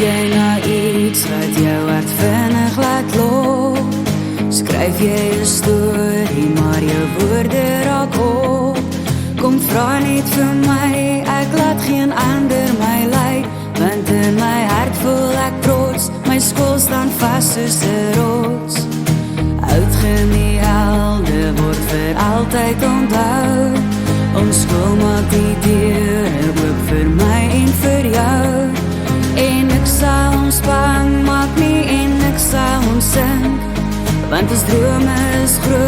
jy na iets wat jou hart vinnig laat loop? Skryf jy 'n storie, maar jou woorde raak op. Kom vra net vir my, ek laat geen ander my lei, want in my hart voel ek trots, my skool staan vas soos 'n rots. Oud helde word vir altyd onthou, ons skool maak die deure oop vir my en vir jou. En ek sal ons bang maak nie en ek sal ons sing, want ons drome is groot.